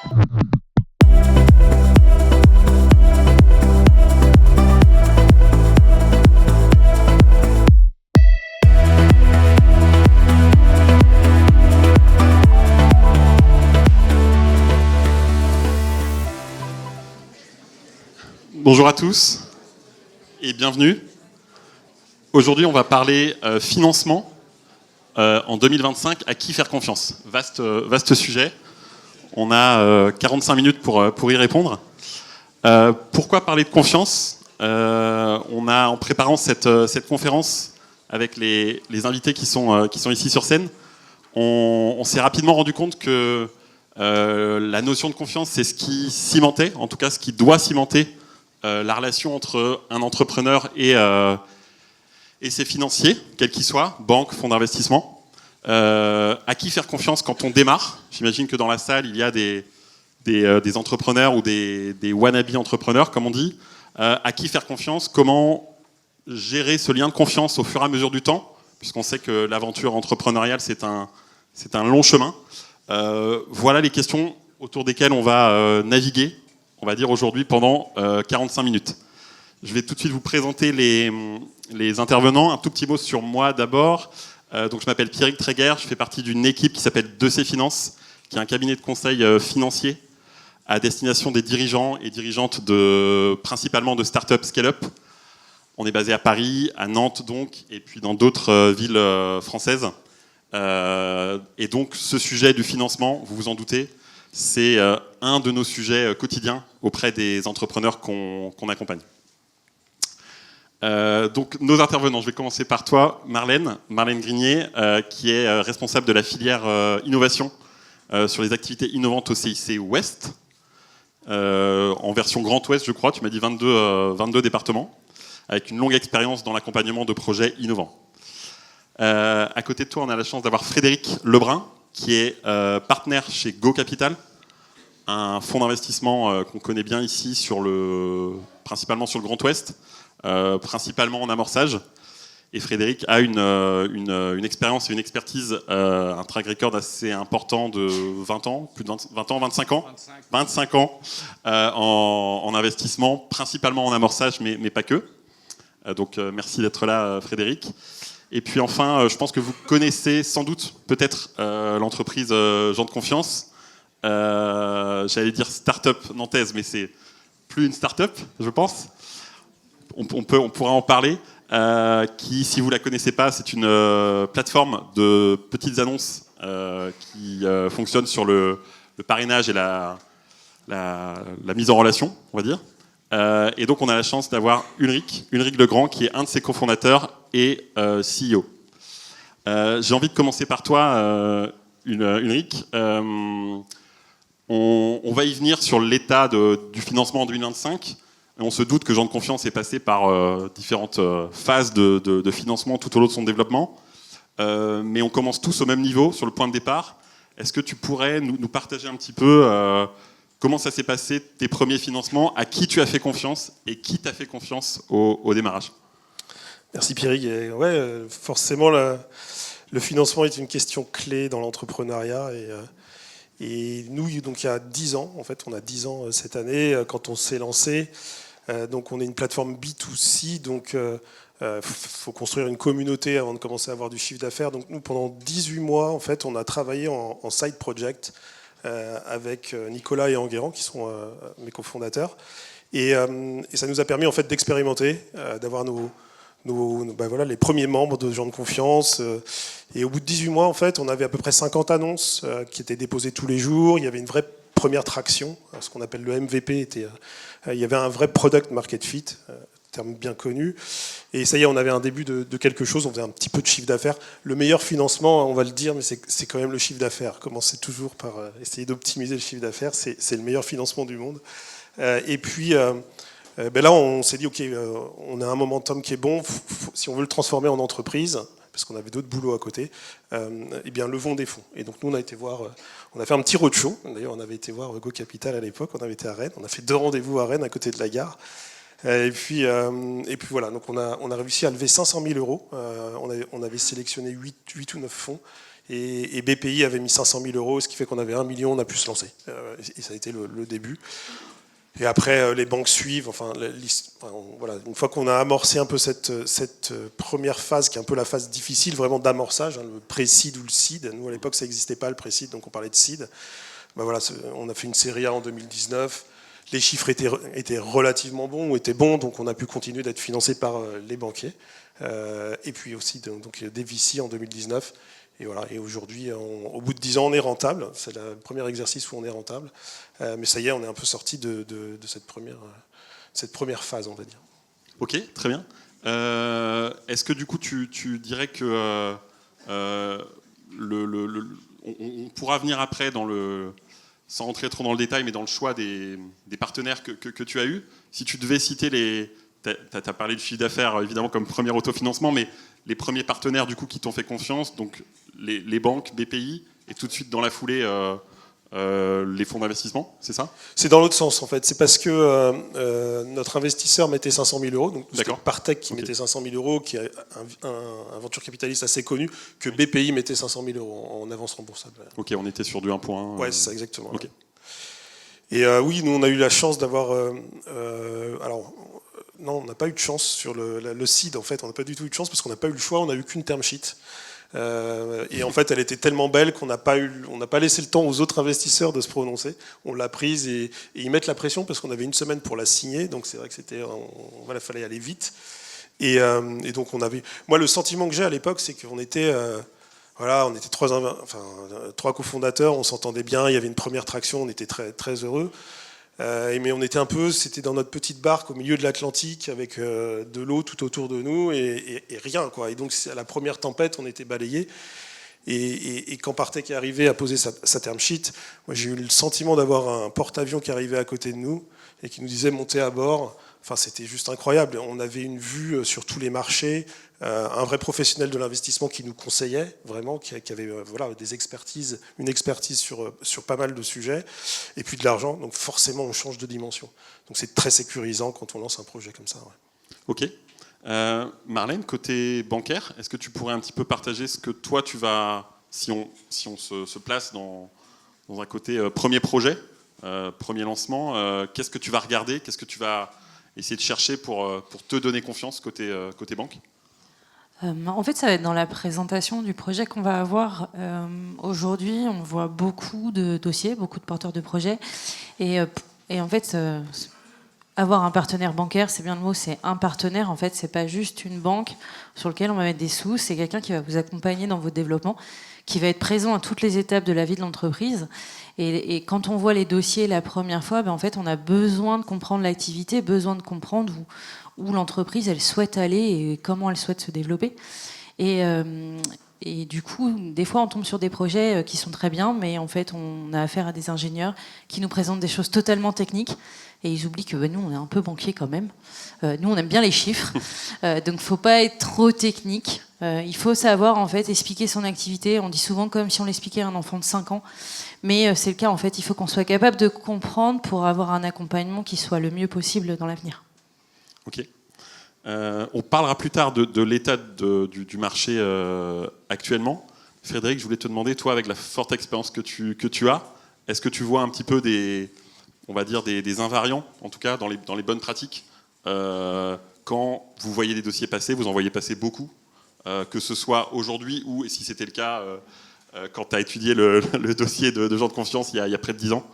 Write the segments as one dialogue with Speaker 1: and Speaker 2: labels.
Speaker 1: Bonjour à tous et bienvenue. Aujourd'hui, on va parler financement en 2025. À qui faire confiance ? Vaste sujet. On a 45 minutes pour y répondre. Pourquoi parler de confiance ? On a, en préparant cette conférence avec les invités qui sont ici sur scène, on s'est rapidement rendu compte que la notion de confiance, c'est ce qui cimentait, en tout cas ce qui doit cimenter la relation entre un entrepreneur et ses financiers, quels qu'ils soient, banques, fonds d'investissement. À qui faire confiance quand on démarre ? J'imagine que dans la salle, il y a des entrepreneurs ou des wannabe entrepreneurs, comme on dit. À qui faire confiance ? Comment gérer ce lien de confiance au fur et à mesure du temps ? Puisqu'on sait que l'aventure entrepreneuriale, c'est un long chemin. Voilà les questions autour desquelles on va naviguer, on va dire aujourd'hui, pendant 45 minutes. Je vais tout de suite vous présenter les intervenants. Un tout petit mot sur moi d'abord. Donc je m'appelle Pierrick Tréguer, je fais partie d'une équipe qui s'appelle 2C Finance, qui est un cabinet de conseil financier à destination des dirigeants et dirigeantes principalement de start-up scale-up. On est basé à Paris, à Nantes donc, et puis dans d'autres villes françaises. Et donc ce sujet du financement, vous vous en doutez, c'est un de nos sujets quotidiens auprès des entrepreneurs qu'on accompagne. Donc nos intervenants, je vais commencer par toi, Marlène Grignier, qui est responsable de la filière innovation sur les activités innovantes au CIC Ouest, en version Grand Ouest, je crois, tu m'as dit 22 départements, avec une longue expérience dans l'accompagnement de projets innovants. À côté de toi, on a la chance d'avoir Frédéric Lebrun, qui est partenaire chez Go Capital, un fonds d'investissement qu'on connaît bien ici, principalement sur le Grand Ouest, principalement en amorçage. Et Frédéric a une expérience et une expertise, un track record assez important de 20 ans, plus de 20 ans, 25 ans 25 ans en investissement, principalement en amorçage, mais pas que. Donc merci d'être là, Frédéric. Et puis enfin, je pense que vous connaissez sans doute peut-être l'entreprise Gens de Confiance. J'allais dire start-up nantaise, mais c'est plus une start-up, je pense. On pourra en parler. Qui, si vous ne la connaissez pas, c'est une plateforme de petites annonces qui fonctionne sur le parrainage et la mise en relation, on va dire. Et donc on a la chance d'avoir Ulrich Legrand, qui est un de ses cofondateurs et CEO. J'ai envie de commencer par toi, Ulrich. On va y venir sur l'état du financement en 2025. On se doute que Gens de Confiance est passé par différentes phases de financement tout au long de son développement. Mais on commence tous au même niveau, sur le point de départ. Est-ce que tu pourrais nous partager un petit peu comment ça s'est passé, tes premiers financements, à qui tu as fait confiance et qui t'a fait confiance au démarrage ?
Speaker 2: Merci Pierrick. Ouais, forcément, le financement est une question clé dans l'entrepreneuriat. Et nous, donc il y a 10 ans, en fait, on a 10 ans cette année, quand on s'est lancé. Donc on est une plateforme B2C, donc faut construire une communauté avant de commencer à avoir du chiffre d'affaires. Donc nous, pendant 18 mois, en fait, on a travaillé en side project avec Nicolas et Enguerrand, qui sont mes cofondateurs. Et ça nous a permis en fait d'expérimenter, d'avoir les premiers membres de Gens de Confiance. Et au bout de 18 mois, en fait, on avait à peu près 50 annonces qui étaient déposées tous les jours. Il y avait une vraie première traction, ce qu'on appelle le MVP. Il y avait un vrai product market fit, terme bien connu. Et ça y est, on avait un début de quelque chose. On faisait un petit peu de chiffre d'affaires. Le meilleur financement, on va le dire, mais c'est quand même le chiffre d'affaires. Commencez toujours par essayer d'optimiser le chiffre d'affaires. C'est le meilleur financement du monde. Et puis... là, on s'est dit, OK, on a un momentum qui est bon. Si on veut le transformer en entreprise, parce qu'on avait d'autres boulots à côté, eh bien, levons des fonds. Et donc, nous, on a été voir, on a fait un petit roadshow. D'ailleurs, on avait été voir Go Capital à l'époque. On avait été à Rennes. On a fait 2 rendez-vous à Rennes, à côté de la gare. Et puis voilà. Donc, on a réussi à lever 500 000 euros. On avait sélectionné 8 ou 9 fonds. Et BPI avait mis 500 000 euros, ce qui fait qu'on avait 1 million, on a pu se lancer. Et ça a été le début. Et après, les banques suivent. Voilà. Une fois qu'on a amorcé un peu cette première phase, qui est un peu la phase difficile, vraiment d'amorçage, le pré-seed ou le seed. Nous, à l'époque, ça n'existait pas, le pré-seed, donc on parlait de seed. Voilà, on a fait une série A en 2019. Les chiffres étaient relativement bons, ou étaient bons, donc on a pu continuer d'être financé par les banquiers. Et puis aussi donc, des VC en 2019. Et voilà. Et aujourd'hui, au bout de 10 ans, on est rentable. C'est le premier exercice où on est rentable. Mais ça y est, on est un peu sorti de cette première phase, on va dire.
Speaker 1: Ok, très bien. Est-ce que du coup, tu dirais que on pourra venir après sans rentrer trop dans le détail, mais dans le choix des partenaires que tu as eus. Si tu devais citer tu as parlé du chiffre d'affaires évidemment comme premier autofinancement, mais les premiers partenaires du coup qui t'ont fait confiance, donc les banques, BPI, et tout de suite dans la foulée les fonds d'investissement, c'est ça?
Speaker 2: C'est dans l'autre sens en fait. C'est parce que notre investisseur mettait 500 000 euros, donc c'était Partech qui mettait 500 000 euros, qui est un venture capitaliste assez connu, que BPI mettait 500 000 euros en avance remboursable.
Speaker 1: Ok, on était sur du 1.1.
Speaker 2: Ouais, c'est ça exactement.
Speaker 1: Okay.
Speaker 2: Et oui, nous on a eu la chance d'avoir. Alors, non, on n'a pas eu de chance sur le seed en fait. On n'a pas du tout eu de chance parce qu'on n'a pas eu le choix. On n'a eu qu'une term sheet. Et en fait, elle était tellement belle qu'on n'a pas laissé le temps aux autres investisseurs de se prononcer. On l'a prise et ils mettent la pression parce qu'on avait une semaine pour la signer. Donc c'est vrai que il fallait aller vite. Et donc moi, le sentiment que j'ai à l'époque, c'est qu'on était on était trois cofondateurs, on s'entendait bien. Il y avait une première traction, on était très très heureux. Mais on était c'était dans notre petite barque au milieu de l'Atlantique avec de l'eau tout autour de nous et rien quoi. Et donc à la première tempête, on était balayés. Et quand Partech est arrivé à poser sa term sheet, moi j'ai eu le sentiment d'avoir un porte-avions qui arrivait à côté de nous et qui nous disait montez à bord. Enfin, c'était juste incroyable. On avait une vue sur tous les marchés, un vrai professionnel de l'investissement qui nous conseillait vraiment, qui avait des expertises, une expertise sur pas mal de sujets, et puis de l'argent. Donc forcément, on change de dimension. Donc c'est très sécurisant quand on lance un projet comme ça. Ouais.
Speaker 1: Ok. Marlène, côté bancaire, est-ce que tu pourrais un petit peu partager ce que toi tu vas, si on se place dans un côté premier projet, premier lancement, qu'est-ce que tu vas regarder, qu'est-ce que tu vas essayer de chercher pour te donner confiance côté banque?
Speaker 3: En fait, ça va être dans la présentation du projet qu'on va avoir. Aujourd'hui, on voit beaucoup de dossiers, beaucoup de porteurs de projets. Et en fait, avoir un partenaire bancaire, c'est bien le mot, c'est un partenaire. En fait, c'est pas juste une banque sur laquelle on va mettre des sous. C'est quelqu'un qui va vous accompagner dans votre développement, qui va être présent à toutes les étapes de la vie de l'entreprise. Et quand on voit les dossiers la première fois, en fait, on a besoin de comprendre l'activité, besoin de comprendre où l'entreprise elle souhaite aller et comment elle souhaite se développer. Et du coup, des fois, on tombe sur des projets qui sont très bien, mais en fait, on a affaire à des ingénieurs qui nous présentent des choses totalement techniques. Et ils oublient que nous, on est un peu banquier quand même. Nous, on aime bien les chiffres. Donc, il ne faut pas être trop technique. Il faut savoir, en fait, expliquer son activité. On dit souvent comme si on l'expliquait à un enfant de 5 ans. Mais c'est le cas, en fait. Il faut qu'on soit capable de comprendre pour avoir un accompagnement qui soit le mieux possible dans l'avenir.
Speaker 1: Ok. On parlera plus tard de l'état du marché actuellement. Frédéric, je voulais te demander, toi, avec la forte expérience que tu as, est-ce que tu vois un petit peu des invariants, en tout cas dans les bonnes pratiques, quand vous voyez des dossiers passer, vous en voyez passer beaucoup, que ce soit aujourd'hui ou, si c'était le cas, quand tu as étudié le dossier de gens de confiance il y a près de 10 ans?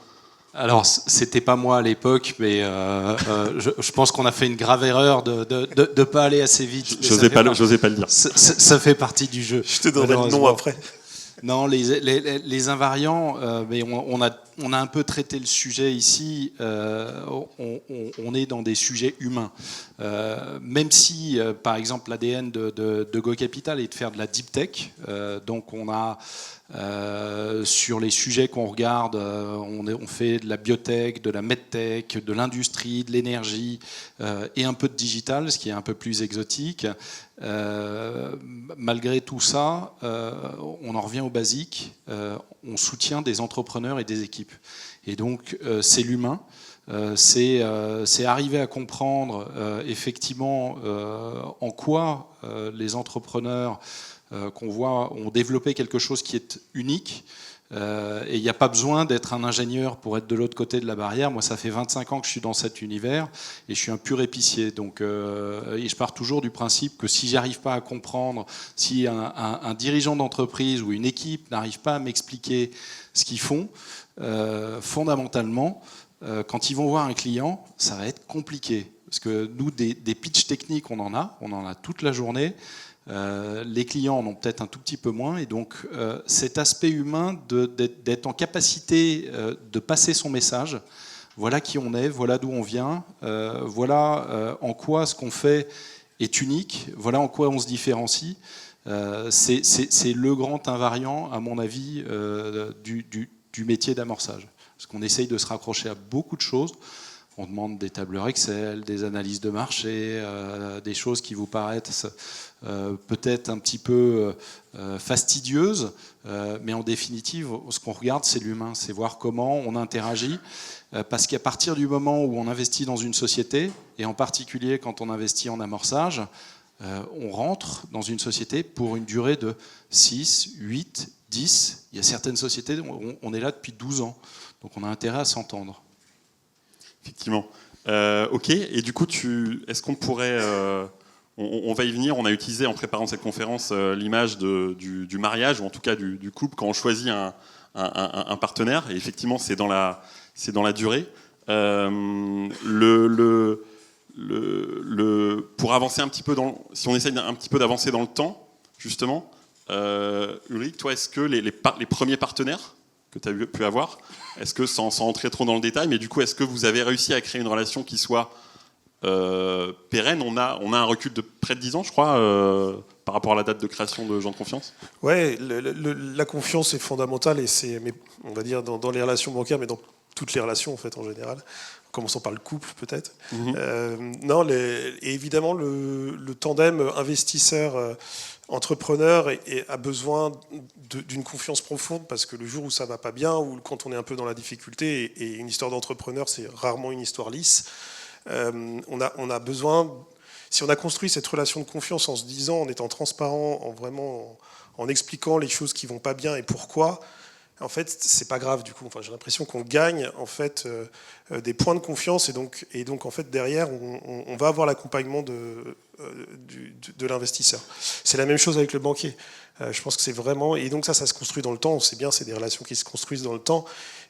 Speaker 4: Alors, c'était pas moi à l'époque, mais je pense qu'on a fait une grave erreur de pas aller assez vite.
Speaker 1: J'osais pas le dire.
Speaker 4: Ça fait partie du jeu.
Speaker 2: Je te donnerai le nom après.
Speaker 4: Non, les invariants, mais on a un peu traité le sujet ici. On est dans des sujets humains. Même si, par exemple, l'ADN de Go Capital est de faire de la deep tech, donc on a sur les sujets qu'on regarde, on fait de la biotech, de la medtech, de l'industrie, de l'énergie et un peu de digital, ce qui est un peu plus exotique. Malgré tout ça, on en revient au basique, on soutient des entrepreneurs et des équipes. Et donc, c'est l'humain. C'est arriver à comprendre effectivement en quoi les entrepreneurs qu'on voit ont développé quelque chose qui est unique. Et il n'y a pas besoin d'être un ingénieur pour être de l'autre côté de la barrière. Moi, ça fait 25 ans que je suis dans cet univers et je suis un pur épicier. Donc, et je pars toujours du principe que si j'arrive pas à comprendre, si un dirigeant d'entreprise ou une équipe n'arrive pas à m'expliquer ce qu'ils font, fondamentalement, quand ils vont voir un client, ça va être compliqué. Parce que nous, des pitchs techniques, on en a toute la journée. Les clients en ont peut-être un tout petit peu moins, et donc cet aspect humain d'être en capacité de passer son message, voilà qui on est, voilà d'où on vient, voilà en quoi ce qu'on fait est unique, voilà en quoi on se différencie, c'est le grand invariant, à mon avis, du métier d'amorçage. Parce qu'on essaye de se raccrocher à beaucoup de choses. On demande des tableurs Excel, des analyses de marché, des choses qui vous paraissent peut-être un petit peu fastidieuses, mais en définitive, ce qu'on regarde, c'est l'humain, c'est voir comment on interagit, parce qu'à partir du moment où on investit dans une société, et en particulier quand on investit en amorçage, on rentre dans une société pour une durée de 6, 8, 10. Il y a certaines sociétés, on est là depuis 12 ans, donc on a intérêt à s'entendre.
Speaker 1: Effectivement. Ok, et du coup, est-ce qu'on pourrait... on va y venir, on a utilisé en préparant cette conférence l'image du mariage, ou en tout cas du couple, quand on choisit un partenaire, et effectivement, c'est dans la durée. Pour avancer un petit peu si on essaye un petit peu d'avancer dans le temps, justement, Ulrich, toi, est-ce que les premiers partenaires que tu as pu avoir, est-ce que, sans entrer trop dans le détail, mais du coup, est-ce que vous avez réussi à créer une relation qui soit pérenne? On a un recul de près de 10 ans, je crois, par rapport à la date de création de Gens de Confiance.
Speaker 2: Ouais, la confiance est fondamentale, et on va dire dans les relations bancaires, mais dans toutes les relations en fait en général, en commençant par le couple peut-être. Non, et évidemment le tandem investisseur entrepreneur a besoin d'une confiance profonde, parce que le jour où ça va pas bien, ou quand on est un peu dans la difficulté, et une histoire d'entrepreneur, c'est rarement une histoire lisse, on a besoin, si on a construit cette relation de confiance en se disant, en étant transparent, en expliquant les choses qui vont pas bien et pourquoi, en fait, c'est pas grave du coup. Enfin, j'ai l'impression qu'on gagne en fait des points de confiance, et donc en fait derrière, on va avoir l'accompagnement de l'investisseur. C'est la même chose avec le banquier. Je pense que c'est vraiment, et donc ça se construit dans le temps. On sait bien, c'est des relations qui se construisent dans le temps,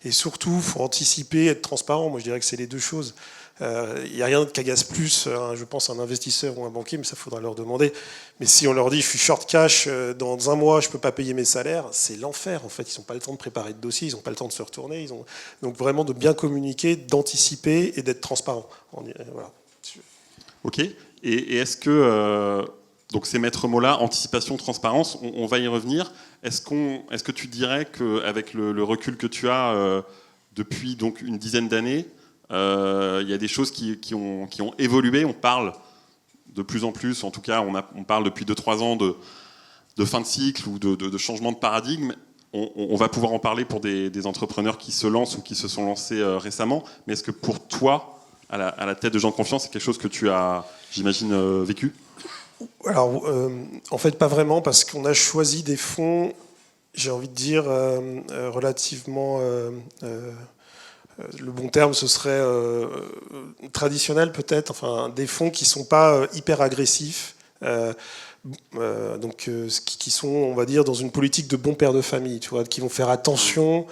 Speaker 2: et surtout, il faut anticiper, être transparent. Moi, je dirais que c'est les deux choses. Il n'y a rien qui agace plus, je pense, un investisseur ou un banquier, mais ça faudra leur demander. Mais si on leur dit, je suis short cash, dans un mois, je ne peux pas payer mes salaires, c'est l'enfer. En fait, ils n'ont pas le temps de préparer de dossier, ils n'ont pas le temps de se retourner. Donc vraiment de bien communiquer, d'anticiper et d'être transparent. Voilà.
Speaker 1: Ok. Et est-ce que donc ces maîtres mots-là, anticipation, transparence, on va y revenir. Est-ce que tu dirais qu'avec le recul que tu as depuis donc une dizaine d'années, il y a des choses qui ont évolué? On parle de plus en plus, en tout cas on parle depuis 2-3 ans de fin de cycle ou de changement de paradigme. On va pouvoir en parler pour des entrepreneurs qui se lancent ou qui se sont lancés récemment, mais est-ce que pour toi, à la tête de Gens de Confiance, c'est quelque chose que tu as, j'imagine, vécu?
Speaker 2: Alors, en fait, pas vraiment, parce qu'on a choisi des fonds, j'ai envie de dire, relativement... le bon terme, ce serait traditionnel peut-être, enfin des fonds qui ne sont pas hyper agressifs, qui sont, on va dire, dans une politique de bon père de famille, tu vois, qui vont faire attention,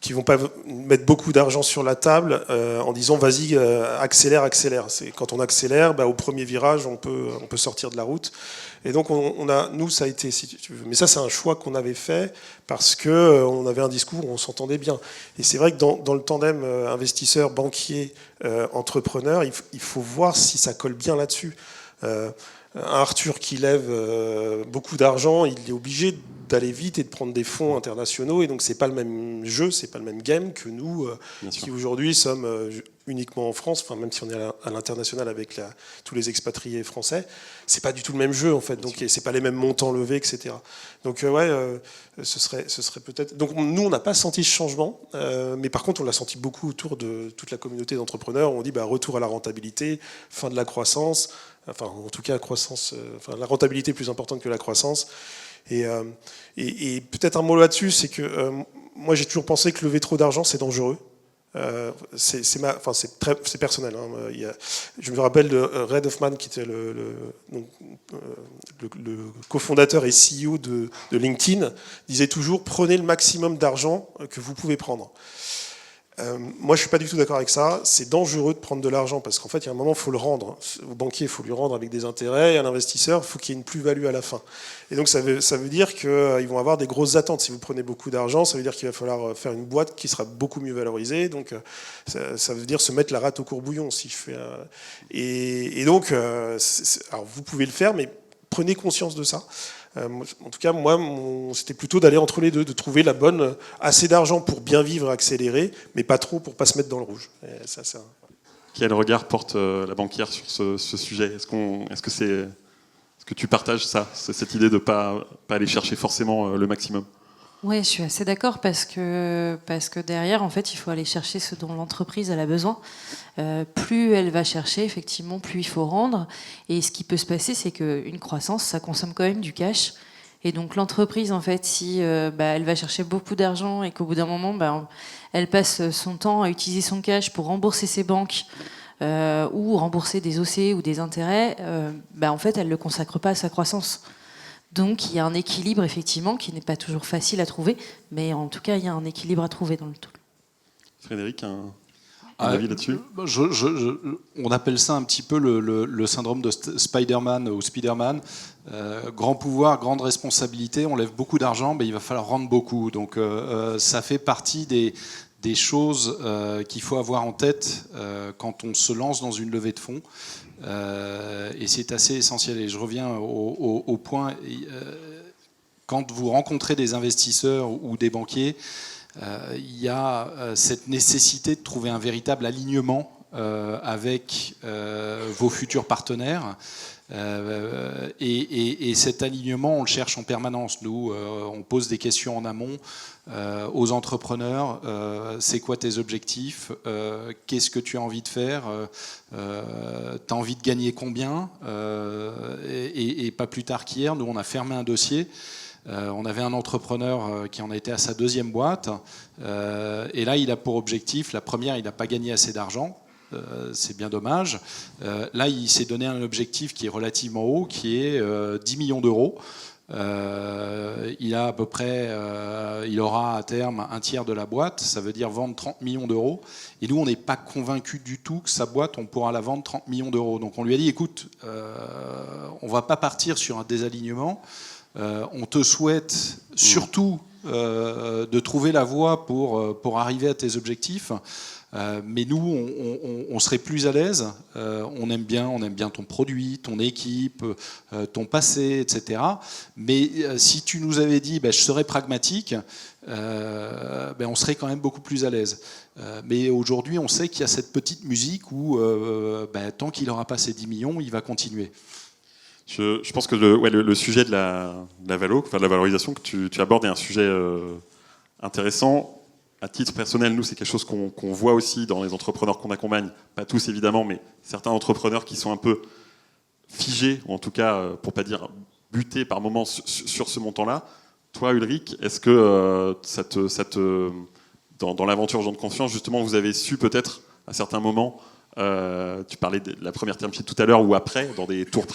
Speaker 2: qui ne vont pas mettre beaucoup d'argent sur la table en disant vas-y, accélère. C'est, quand on accélère, au premier virage, on peut sortir de la route. Et donc, nous, ça a été, si tu veux, mais ça, c'est un choix qu'on avait fait parce qu'on avait un discours où on s'entendait bien. Et c'est vrai que dans le tandem investisseur, banquier, entrepreneur, il faut voir si ça colle bien là-dessus. Un Arthur qui lève beaucoup d'argent, il est obligé d'aller vite et de prendre des fonds internationaux, et donc c'est pas le même jeu, c'est pas le même game que nous qui aujourd'hui sommes uniquement en France, enfin même si on est à l'international avec tous les expatriés français, c'est pas du tout le même jeu en fait, donc c'est pas les mêmes montants levés, etc. Donc ce serait peut-être. Donc nous on n'a pas senti ce changement, mais par contre on l'a senti beaucoup autour de toute la communauté d'entrepreneurs. On dit retour à la rentabilité, fin de la croissance. Enfin, en tout cas, la rentabilité est plus importante que la croissance. Et peut-être un mot là-dessus, c'est que moi j'ai toujours pensé que lever trop d'argent c'est dangereux. C'est personnel. Je me rappelle de Reid Hoffman, qui était le cofondateur et CEO de LinkedIn, disait toujours prenez le maximum d'argent que vous pouvez prendre. Moi, je suis pas du tout d'accord avec ça. C'est dangereux de prendre de l'argent parce qu'en fait, il y a un moment, il faut le rendre. Au banquier, il faut lui rendre avec des intérêts. Et à l'investisseur, il faut qu'il y ait une plus-value à la fin. Et donc, ça veut dire qu'ils vont avoir des grosses attentes. Si vous prenez beaucoup d'argent, ça veut dire qu'il va falloir faire une boîte qui sera beaucoup mieux valorisée. Donc, ça veut dire se mettre la rate au courbouillon. Si je fais, et donc, alors vous pouvez le faire, mais prenez conscience de ça. En tout cas, moi, c'était plutôt d'aller entre les deux, de trouver la bonne, assez d'argent pour bien vivre, accélérer, mais pas trop pour pas se mettre dans le rouge. Et ça.
Speaker 1: Quel regard porte la banquière sur ce sujet ? Est-ce que tu partages ça, cette idée de pas aller chercher forcément le maximum ?
Speaker 3: Oui, je suis assez d'accord parce que derrière, en fait, il faut aller chercher ce dont l'entreprise elle a besoin. Plus elle va chercher, effectivement, plus il faut rendre. Et ce qui peut se passer, c'est qu'une croissance, ça consomme quand même du cash. Et donc l'entreprise, en fait, si elle va chercher beaucoup d'argent et qu'au bout d'un moment, elle passe son temps à utiliser son cash pour rembourser ses banques ou rembourser des OC ou des intérêts, en fait, elle ne le consacre pas à sa croissance. Donc il y a un équilibre effectivement qui n'est pas toujours facile à trouver, mais en tout cas il y a un équilibre à trouver dans le tout.
Speaker 1: Frédéric, un avis là-dessus ?
Speaker 4: On appelle ça un petit peu le syndrome de Spider-Man ou Spider-Man. Grand pouvoir, grande responsabilité, on lève beaucoup d'argent, mais il va falloir rendre beaucoup. Donc ça fait partie des choses qu'il faut avoir en tête quand on se lance dans une levée de fonds. Et c'est assez essentiel. Et je reviens au point, quand vous rencontrez des investisseurs ou des banquiers, il y a cette nécessité de trouver un véritable alignement avec vos futurs partenaires. Et cet alignement, on le cherche en permanence. Nous, on pose des questions en amont aux entrepreneurs. C'est quoi tes objectifs ? Qu'est-ce que tu as envie de faire ? Tu as envie de gagner combien ? Et pas plus tard qu'hier, nous, on a fermé un dossier. On avait un entrepreneur qui en a été à sa deuxième boîte. Et là, il a pour objectif, la première, il n'a pas gagné assez d'argent. C'est bien dommage. Là, il s'est donné un objectif qui est relativement haut, qui est 10 millions d'euros. Il a à peu près, il aura à terme un tiers de la boîte, ça veut dire vendre 30 millions d'euros. Et nous, on n'est pas convaincus du tout que sa boîte, on pourra la vendre 30 millions d'euros. Donc on lui a dit, écoute, on ne va pas partir sur un désalignement. On te souhaite surtout de trouver la voie pour arriver à tes objectifs. Mais nous, on serait plus à l'aise. On aime bien ton produit, ton équipe, ton passé, etc. Mais si tu nous avais dit, je serais pragmatique, on serait quand même beaucoup plus à l'aise. Mais aujourd'hui, on sait qu'il y a cette petite musique où, tant qu'il n'aura pas ses 10 millions, il va continuer.
Speaker 1: Je pense que le sujet de la valorisation que tu abordes est un sujet intéressant. À titre personnel, nous, c'est quelque chose qu'on voit aussi dans les entrepreneurs qu'on accompagne. Pas tous, évidemment, mais certains entrepreneurs qui sont un peu figés, ou en tout cas, pour ne pas dire butés par moments sur ce montant-là. Toi, Ulrich, est-ce que dans l'aventure Gens de Confiance, justement, vous avez su peut-être, à certains moments, tu parlais de la première term sheet tout à l'heure, ou après, dans des tours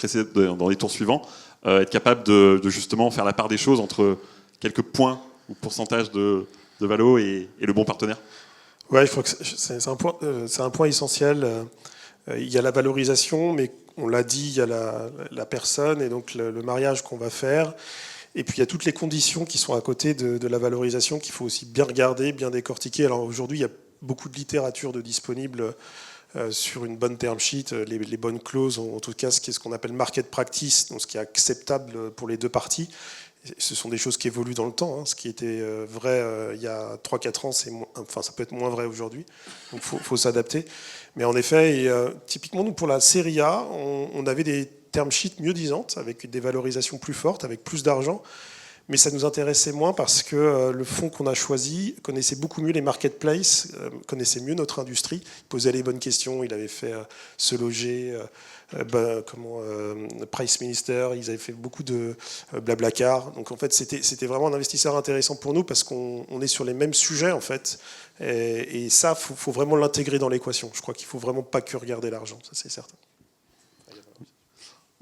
Speaker 1: suivants, être capable de justement faire la part des choses entre quelques points ou pourcentages de valo et le bon partenaire ?
Speaker 2: Ouais, je crois que c'est un point essentiel. Il y a la valorisation, mais on l'a dit, il y a la personne et donc le mariage qu'on va faire. Et puis il y a toutes les conditions qui sont à côté de la valorisation qu'il faut aussi bien regarder, bien décortiquer. Alors aujourd'hui, il y a beaucoup de littérature disponible sur une bonne term sheet, les bonnes clauses, en tout cas ce qu'on appelle market practice, donc ce qui est acceptable pour les deux parties. Ce sont des choses qui évoluent dans le temps. Ce qui était vrai il y a 3-4 ans, ça peut être moins vrai aujourd'hui. Donc il faut s'adapter. Mais en effet, typiquement, nous, pour la série A, on avait des term sheets mieux disantes, avec des valorisations plus fortes, avec plus d'argent. mais ça nous intéressait moins parce que le fonds qu'on a choisi connaissait beaucoup mieux les marketplaces, connaissait mieux notre industrie, il posait les bonnes questions, il avait fait Se Loger, Price Minister, ils avaient fait beaucoup de Blablacar. Donc en fait, c'était vraiment un investisseur intéressant pour nous parce qu'on est sur les mêmes sujets en fait. Et ça, faut vraiment l'intégrer dans l'équation. Je crois qu'il faut vraiment pas que regarder l'argent, ça c'est certain.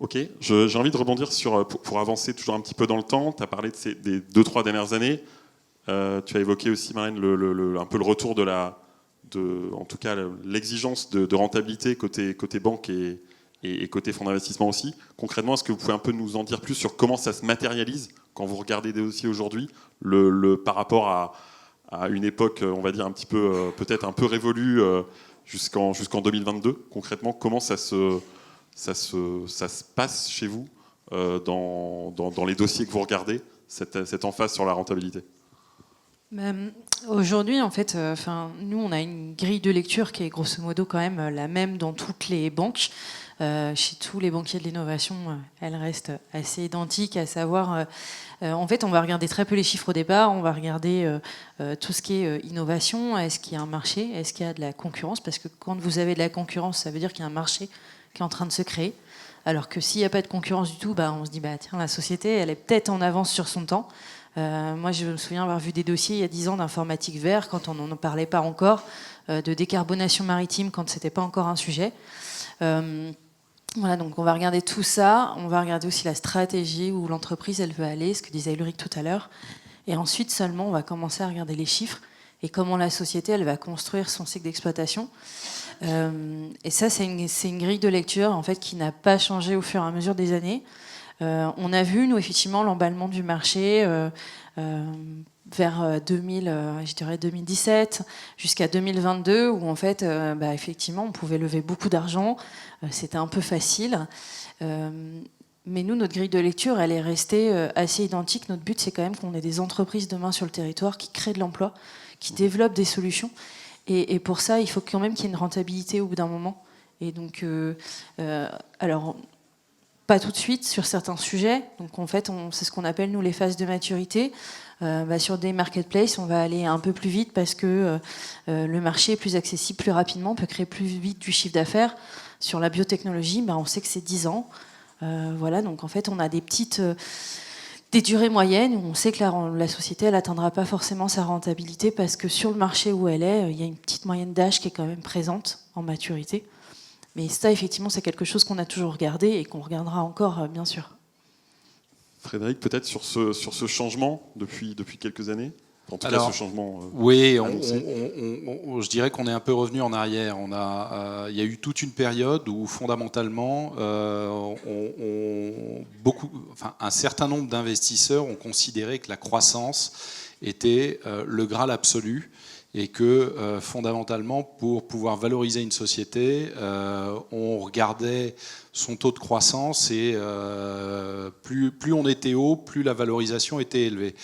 Speaker 1: Ok, j'ai envie de rebondir sur, pour avancer toujours un petit peu dans le temps. Tu as parlé des 2-3 dernières années. Tu as évoqué aussi, Marlène, un peu le retour en tout cas l'exigence de rentabilité côté banque et côté fonds d'investissement aussi. Concrètement, est-ce que vous pouvez un peu nous en dire plus sur comment ça se matérialise quand vous regardez des dossiers aujourd'hui, par rapport à une époque, on va dire, un petit peu, peut-être un peu révolue jusqu'en 2022. Concrètement, comment ça se passe chez vous dans les dossiers que vous regardez, cette emphase sur la rentabilité?
Speaker 3: Aujourd'hui, en fait, nous, on a une grille de lecture qui est grosso modo quand même la même dans toutes les banques. Chez tous les banquiers de l'innovation, elle reste assez identique, à savoir, en fait, on va regarder très peu les chiffres au départ, on va regarder tout ce qui est innovation, est-ce qu'il y a un marché, est-ce qu'il y a de la concurrence, parce que quand vous avez de la concurrence, ça veut dire qu'il y a un marché qui est en train de se créer, alors que s'il n'y a pas de concurrence du tout, on se dit, tiens, la société, elle est peut-être en avance sur son temps. Moi, je me souviens avoir vu des dossiers il y a 10 ans d'informatique vert, quand on n'en parlait pas encore, de décarbonation maritime, quand ce n'était pas encore un sujet. Voilà, donc on va regarder tout ça, on va regarder aussi la stratégie où l'entreprise elle veut aller, ce que disait Ulrich tout à l'heure, et ensuite seulement on va commencer à regarder les chiffres et comment la société elle va construire son cycle d'exploitation. Et ça c'est une grille de lecture en fait qui n'a pas changé au fur et à mesure des années. On a vu nous effectivement l'emballement du marché vers 2017 jusqu'à 2022 où en fait effectivement on pouvait lever beaucoup d'argent, c'était un peu facile, mais nous notre grille de lecture elle est restée assez identique. Notre but c'est quand même qu'on ait des entreprises demain sur le territoire qui créent de l'emploi, qui développent des solutions, et pour ça il faut quand même qu'il y ait une rentabilité au bout d'un moment. Et donc alors pas tout de suite sur certains sujets, donc en fait c'est ce qu'on appelle nous les phases de maturité. Sur des marketplaces, on va aller un peu plus vite parce que le marché est plus accessible plus rapidement, on peut créer plus vite du chiffre d'affaires. Sur la biotechnologie, on sait que c'est 10 ans. Voilà, donc en fait, on a des durées moyennes où on sait que la société, elle n'atteindra pas forcément sa rentabilité parce que sur le marché où elle est, il y a une petite moyenne d'âge qui est quand même présente en maturité. Mais ça, effectivement, c'est quelque chose qu'on a toujours regardé et qu'on regardera encore, bien sûr.
Speaker 1: Frédéric, peut-être sur ce changement depuis quelques années, en tout cas ce changement.
Speaker 4: Oui, je dirais qu'on est un peu revenu en arrière. Il y a eu toute une période où fondamentalement, un certain nombre d'investisseurs ont considéré que la croissance était le Graal absolu. Et que fondamentalement, pour pouvoir valoriser une société, on regardait son taux de croissance et plus on était haut, plus la valorisation était élevée.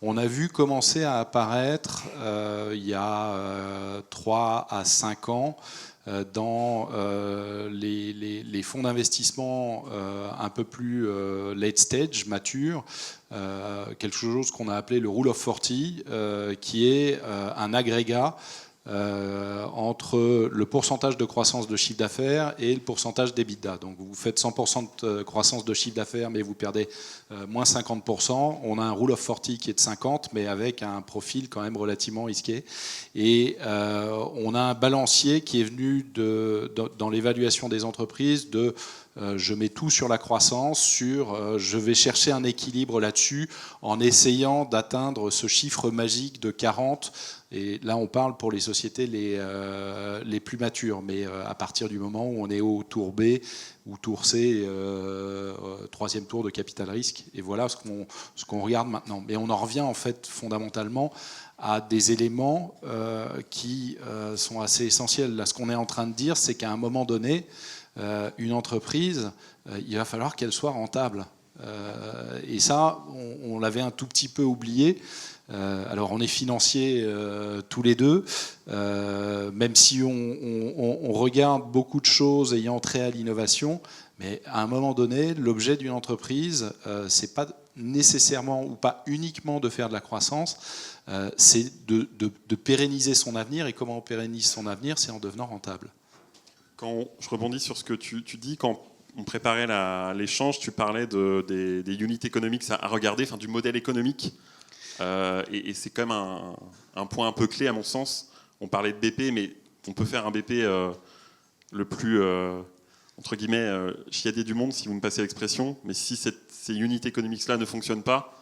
Speaker 4: On a vu commencer à apparaître il y a 3 à 5 ans dans les fonds d'investissement un peu plus late stage, matures, quelque chose qu'on a appelé le Rule of 40, qui est un agrégat entre le pourcentage de croissance de chiffre d'affaires et le pourcentage d'EBITDA. Donc vous faites 100% de croissance de chiffre d'affaires, mais vous perdez moins 50%. On a un Rule of 40 qui est de 50, mais avec un profil quand même relativement risqué. Et on a un balancier qui est venu dans l'évaluation des entreprises de je mets tout sur la croissance, je vais chercher un équilibre là-dessus en essayant d'atteindre ce chiffre magique de 40. Et là, on parle pour les sociétés les plus matures, mais à partir du moment où on est au tour B ou tour C, troisième tour de capital risque. Et voilà ce qu'on regarde maintenant. Mais on en revient en fait fondamentalement à des éléments qui sont assez essentiels. Là, ce qu'on est en train de dire, c'est qu'à un moment donné, une entreprise, il va falloir qu'elle soit rentable. Et ça, on l'avait un tout petit peu oublié. Alors on est financiers tous les deux, même si on regarde beaucoup de choses ayant trait à l'innovation, Mais à un moment donné, l'objet d'une entreprise, c'est pas nécessairement ou pas uniquement de faire de la croissance, c'est de pérenniser son avenir. Et comment on pérennise son avenir? C'est en devenant rentable.
Speaker 1: Quand je rebondis sur ce que tu dis, quand on préparait l'échange, tu parlais des unit economics à regarder, enfin du modèle économique. Et c'est quand même un point un peu clé à mon sens. On parlait de BP, mais on peut faire un BP le plus, entre guillemets, chiadé du monde, si vous me passez l'expression. Mais si ces unit economics-là ne fonctionnent pas,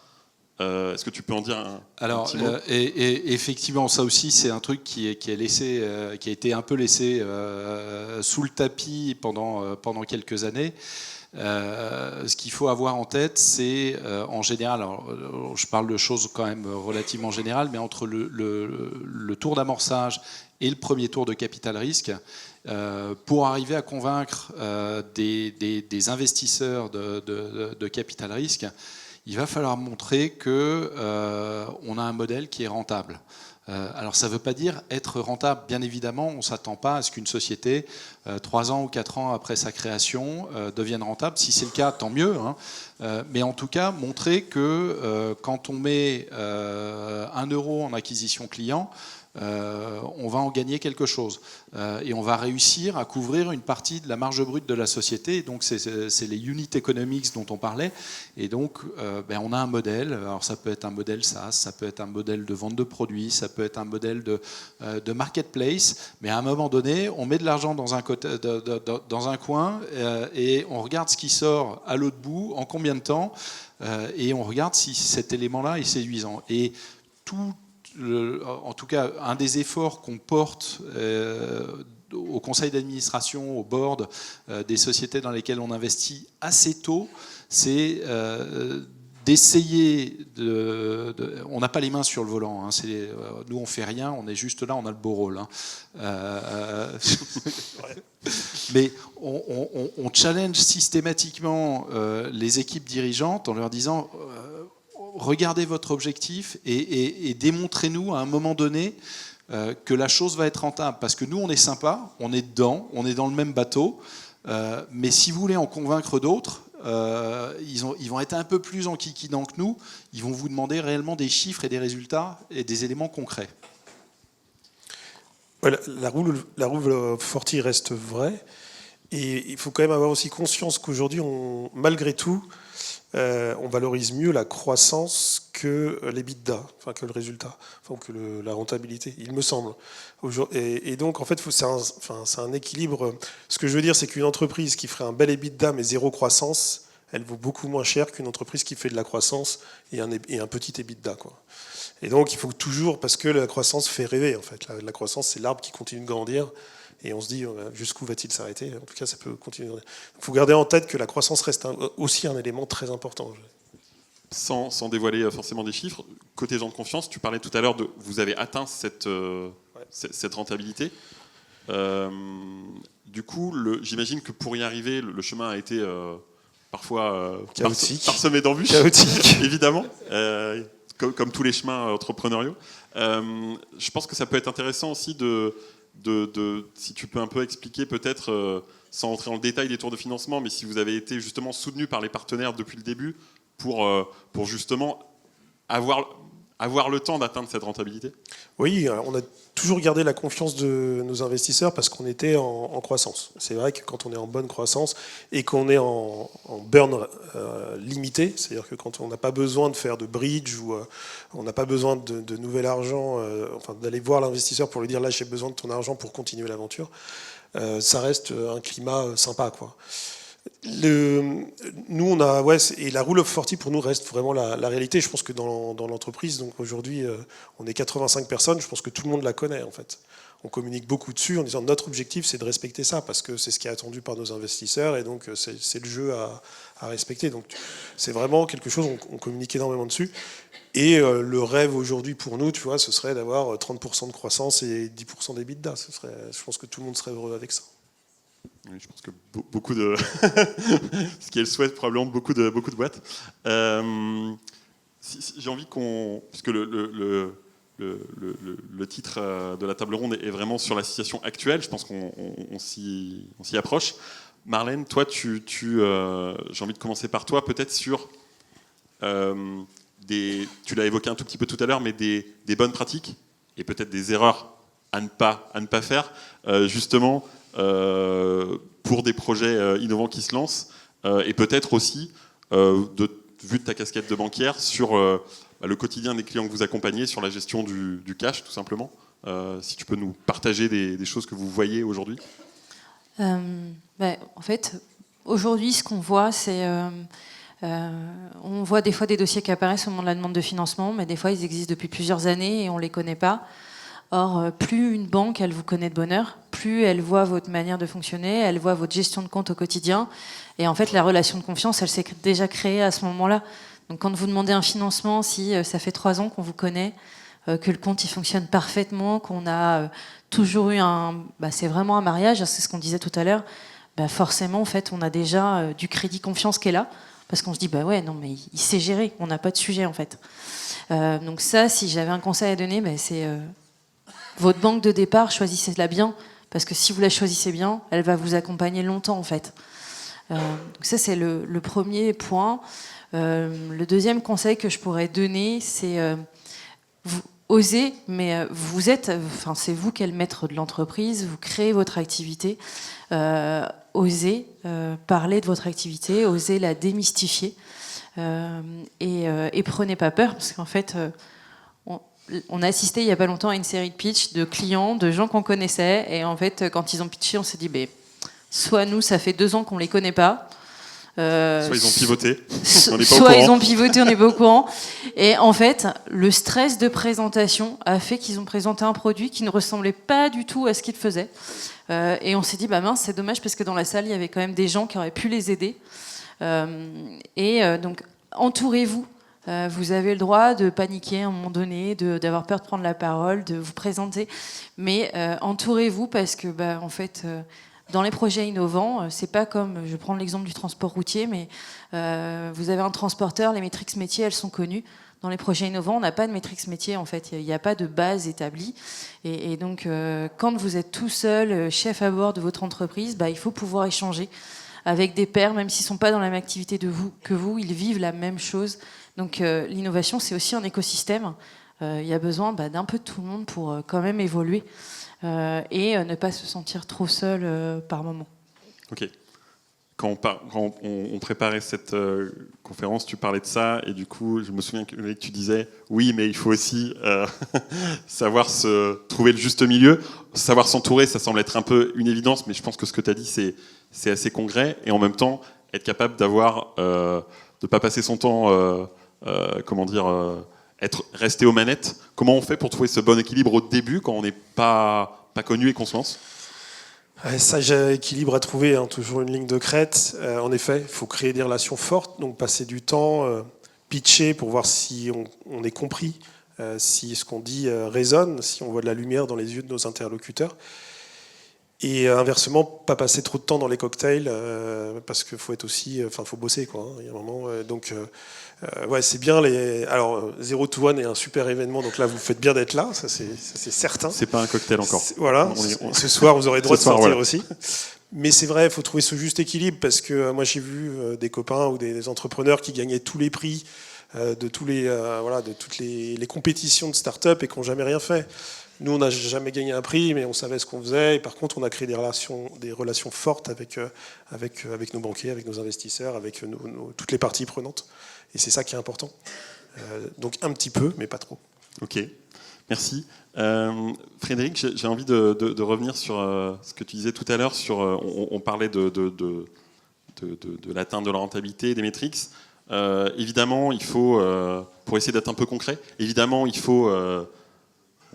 Speaker 1: est-ce que tu peux en dire un petit mot?
Speaker 4: Et effectivement, ça aussi, c'est un truc qui a été un peu laissé sous le tapis pendant quelques années. Ce qu'il faut avoir en tête, c'est en général, alors, je parle de choses quand même relativement générales, mais entre le tour d'amorçage et le premier tour de capital risque, pour arriver à convaincre des investisseurs de capital risque, il va falloir montrer qu'on a un modèle qui est rentable. Alors ça ne veut pas dire être rentable. Bien évidemment, on ne s'attend pas à ce qu'une société, 3 ans ou 4 ans après sa création, devienne rentable. Si c'est le cas, tant mieux. Mais en tout cas, montrer que quand on met 1 euro en acquisition client, on va en gagner quelque chose. Et on va réussir à couvrir une partie de la marge brute de la société. Donc c'est les unit economics dont on parlait. Et donc on a un modèle. Alors ça peut être un modèle SaaS, ça peut être un modèle de vente de produits, ça peut être un modèle de marketplace. Mais à un moment donné, on met de l'argent dans un coin et on regarde ce qui sort à l'autre bout, en combien de temps, et on regarde si cet élément-là est séduisant. Et en tout cas, un des efforts qu'on porte au conseil d'administration, au board des sociétés dans lesquelles on investit assez tôt, c'est d'essayer on n'a pas les mains sur le volant. Nous, on fait rien, on est juste là, on a le beau rôle. Mais on challenge systématiquement les équipes dirigeantes en leur disant regardez votre objectif et démontrez-nous à un moment donné que la chose va être rentable. Parce que nous, on est sympa, on est dedans, on est dans le même bateau. Mais si vous voulez en convaincre d'autres, ils vont être un peu plus enquiquinants que nous. Ils vont vous demander réellement des chiffres et des résultats et des éléments concrets.
Speaker 2: Ouais, la roue Forti reste vraie. Et il faut quand même avoir aussi conscience qu'aujourd'hui, malgré tout, on valorise mieux la croissance que l'EBITDA, enfin que le résultat, enfin que la rentabilité, il me semble. Et donc, en fait, c'est un équilibre. Ce que je veux dire, c'est qu'une entreprise qui ferait un bel EBITDA mais zéro croissance, elle vaut beaucoup moins cher qu'une entreprise qui fait de la croissance et un petit EBITDA, quoi. Et donc, il faut toujours, parce que la croissance fait rêver, en fait. La croissance, c'est l'arbre qui continue de grandir. Et on se dit, jusqu'où va-t-il s'arrêter? En tout cas, ça peut continuer. Il faut garder en tête que la croissance reste aussi un élément très important.
Speaker 1: Sans dévoiler forcément des chiffres, côté gens de confiance, tu parlais tout à l'heure vous avez atteint cette rentabilité. Du coup, j'imagine que pour y arriver, le chemin a été parfois parsemé d'embûches, évidemment, comme tous les chemins entrepreneuriaux. Je pense que ça peut être intéressant aussi si tu peux un peu expliquer peut-être, sans rentrer dans le détail des tours de financement, mais si vous avez été justement soutenu par les partenaires depuis le début pour justement avoir le temps d'atteindre cette rentabilité.
Speaker 2: Oui, on a toujours gardé la confiance de nos investisseurs parce qu'on était en croissance. C'est vrai que quand on est en bonne croissance et qu'on est en burn limité, c'est-à-dire que quand on n'a pas besoin de faire de bridge ou on n'a pas besoin de nouvel argent, d'aller voir l'investisseur pour lui dire là j'ai besoin de ton argent pour continuer l'aventure, ça reste un climat sympa, quoi. Nous, on a, et la Rule of 40 pour nous reste vraiment la réalité. Je pense que dans l'entreprise, donc aujourd'hui, on est 85 personnes. Je pense que tout le monde la connaît en fait. On communique beaucoup dessus en disant notre objectif, c'est de respecter ça parce que c'est ce qui est attendu par nos investisseurs et donc c'est le jeu à respecter. Donc c'est vraiment quelque chose. On communique énormément dessus. Et le rêve aujourd'hui pour nous, tu vois, ce serait d'avoir 30% de croissance et 10% d'EBITDA. Je pense que tout le monde serait heureux avec ça.
Speaker 1: Oui, je pense que beaucoup de ce qui est le souhait probablement beaucoup de boîtes. J'ai envie puisque le titre de la table ronde est vraiment sur la situation actuelle, je pense qu'on s'y approche. Marlène, toi, j'ai envie de commencer par toi, peut-être sur tu l'as évoqué un tout petit peu tout à l'heure, mais des bonnes pratiques et peut-être des erreurs à ne pas faire, justement, pour des projets innovants qui se lancent, et peut-être aussi, vu de ta casquette de banquière, sur le quotidien des clients que vous accompagnez, sur la gestion du cash, tout simplement. Si tu peux nous partager des choses que vous voyez aujourd'hui.
Speaker 3: En fait, aujourd'hui, ce qu'on voit, c'est... on voit des fois des dossiers qui apparaissent au moment de la demande de financement, mais des fois, ils existent depuis plusieurs années et on ne les connaît pas. Or, plus une banque, elle vous connaît de bonne heure, plus elle voit votre manière de fonctionner, elle voit votre gestion de compte au quotidien. Et en fait, la relation de confiance, elle s'est déjà créée à ce moment-là. Donc, quand vous demandez un financement, si ça fait 3 ans qu'on vous connaît, que le compte il fonctionne parfaitement, qu'on a toujours eu c'est vraiment un mariage, c'est ce qu'on disait tout à l'heure, forcément, en fait, on a déjà du crédit confiance qui est là, parce qu'on se dit, non, mais il sait gérer, on n'a pas de sujet, en fait. Donc ça, si j'avais un conseil à donner, c'est... votre banque de départ, choisissez-la bien, parce que si vous la choisissez bien, elle va vous accompagner longtemps en fait. Donc ça c'est le premier point. Le deuxième conseil que je pourrais donner, c'est vous osez, mais c'est vous qui êtes le maître de l'entreprise, vous créez votre activité, osez parler de votre activité, osez la démystifier et prenez pas peur, parce qu'en fait on a assisté il n'y a pas longtemps à une série de pitchs de clients, de gens qu'on connaissait, et en fait, quand ils ont pitché, on s'est dit, soit nous, ça fait 2 ans qu'on les connaît pas,
Speaker 1: soit ils ont pivoté, on n'est pas au
Speaker 3: soit
Speaker 1: courant.
Speaker 3: ils ont pivoté, on n'est pas au courant. Et en fait, le stress de présentation a fait qu'ils ont présenté un produit qui ne ressemblait pas du tout à ce qu'ils faisaient. Et on s'est dit, mince, c'est dommage, parce que dans la salle, il y avait quand même des gens qui auraient pu les aider. Donc, entourez-vous. Vous avez le droit de paniquer à un moment donné, d'avoir peur de prendre la parole, de vous présenter, mais entourez-vous, parce que en fait, dans les projets innovants, c'est pas comme, je prends l'exemple du transport routier, mais vous avez un transporteur, les métriques métiers, elles sont connues. Dans les projets innovants, on n'a pas de métriques métiers, en fait, il n'y a pas de base établie, et donc quand vous êtes tout seul, chef à bord de votre entreprise, il faut pouvoir échanger avec des pairs, même s'ils ne sont pas dans la même activité que vous, ils vivent la même chose. Donc l'innovation, c'est aussi un écosystème. Il y a besoin d'un peu de tout le monde pour quand même évoluer et ne pas se sentir trop seul par moment.
Speaker 1: Ok. Quand on préparait cette conférence, tu parlais de ça, et du coup, je me souviens que tu disais, oui, mais il faut aussi savoir trouver le juste milieu. Savoir s'entourer, ça semble être un peu une évidence, mais je pense que ce que tu as dit, c'est assez concret, et en même temps, être capable de ne pas passer son temps... rester aux manettes. Comment on fait pour trouver ce bon équilibre au début quand on n'est pas connu et qu'on se lance ?
Speaker 2: Ça, j'ai équilibre à trouver, toujours une ligne de crête. En effet, il faut créer des relations fortes, donc passer du temps, pitcher pour voir si on est compris, si ce qu'on dit résonne, si on voit de la lumière dans les yeux de nos interlocuteurs. Et inversement, pas passer trop de temps dans les cocktails, parce qu'il faut être aussi, faut bosser, quoi. Il y a un moment, c'est bien Alors, 0 to 1 est un super événement, donc là, vous faites bien d'être là, ça c'est certain.
Speaker 1: C'est pas un cocktail encore.
Speaker 2: Voilà. Ce soir, vous aurez le droit de sortir aussi.
Speaker 1: Voilà.
Speaker 2: Mais c'est vrai, il faut trouver ce juste équilibre, parce que moi, j'ai vu des copains ou des entrepreneurs qui gagnaient tous les prix de toutes les compétitions de start-up et qui n'ont jamais rien fait. Nous, on n'a jamais gagné un prix, mais on savait ce qu'on faisait. Et par contre, on a créé des relations fortes avec nos banquiers, avec nos investisseurs, avec toutes les parties prenantes. Et c'est ça qui est important. Donc un petit peu, mais pas trop.
Speaker 1: Ok, merci. Frédéric, j'ai envie de revenir sur ce que tu disais tout à l'heure. On parlait de l'atteinte de la rentabilité, des métriques. Évidemment, il faut, pour essayer d'être un peu concret, évidemment, il faut...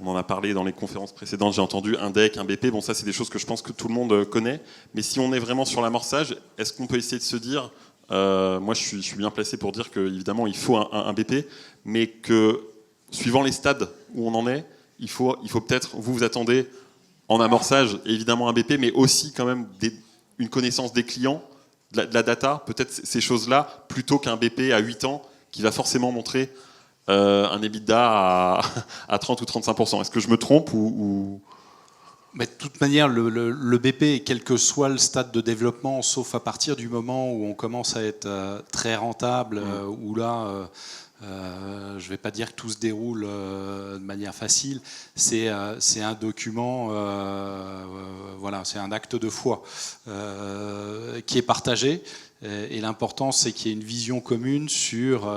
Speaker 1: on en a parlé dans les conférences précédentes, j'ai entendu un DEC, un BP, bon ça c'est des choses que je pense que tout le monde connaît, mais si on est vraiment sur l'amorçage, est-ce qu'on peut essayer de se dire, moi je suis bien placé pour dire qu'évidemment il faut un BP, mais que suivant les stades où on en est, il faut peut-être, vous attendez en amorçage évidemment un BP, mais aussi quand même une connaissance des clients, de la data, peut-être ces choses-là, plutôt qu'un BP à 8 ans qui va forcément montrer un EBITDA à 30 ou 35%. Est-ce que je me trompe ou...
Speaker 4: Mais de toute manière, le BP, quel que soit le stade de développement, sauf à partir du moment où on commence à être très rentable, où là, je ne vais pas dire que tout se déroule de manière facile, c'est un document, voilà, c'est un acte de foi qui est partagé. Et l'important, c'est qu'il y ait une vision commune sur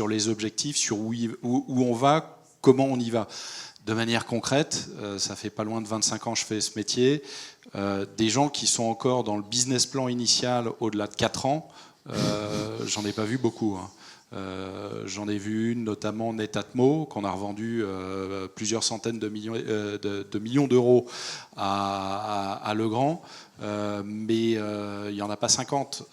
Speaker 4: les objectifs, sur où on va, comment on y va. De manière concrète, ça fait pas loin de 25 ans que je fais ce métier, des gens qui sont encore dans le business plan initial au-delà de 4 ans, j'en ai pas vu beaucoup. Hein. J'en ai vu une, notamment Netatmo, qu'on a revendu plusieurs centaines de millions d'euros à Legrand, mais il n'y en a pas 50.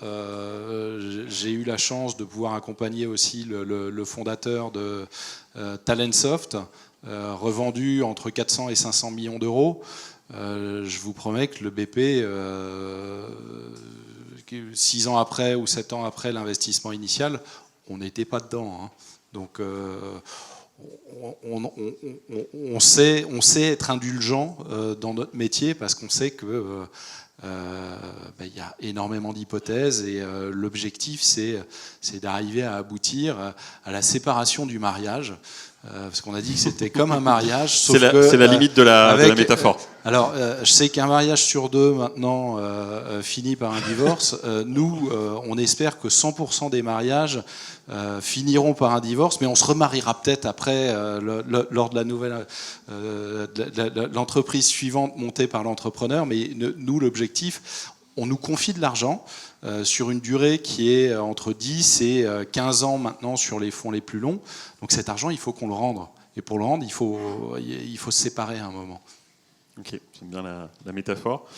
Speaker 4: J'ai eu la chance de pouvoir accompagner aussi le fondateur de Talentsoft, revendu entre 400 et 500 millions d'euros. Je vous promets que le BP, 6 ans après ou 7 ans après l'investissement initial, on n'était pas dedans. Hein. Donc on sait être indulgent dans notre métier parce qu'on sait que y a énormément d'hypothèses et l'objectif c'est d'arriver à aboutir à la séparation du mariage. Parce qu'on a dit que c'était comme un mariage.
Speaker 1: C'est la limite de la métaphore.
Speaker 4: Alors, je sais qu'un mariage sur 2 maintenant finit par un divorce. Nous, on espère que 100% des mariages finiront par un divorce, mais on se remariera peut-être après lors de la nouvelle l'entreprise suivante montée par l'entrepreneur. Mais nous, l'objectif, on nous confie de l'argent sur une durée qui est entre 10 et 15 ans maintenant sur les fonds les plus longs. Donc cet argent, il faut qu'on le rende. Et pour le rendre, il faut se séparer à un moment.
Speaker 1: Ok, j'aime bien la métaphore.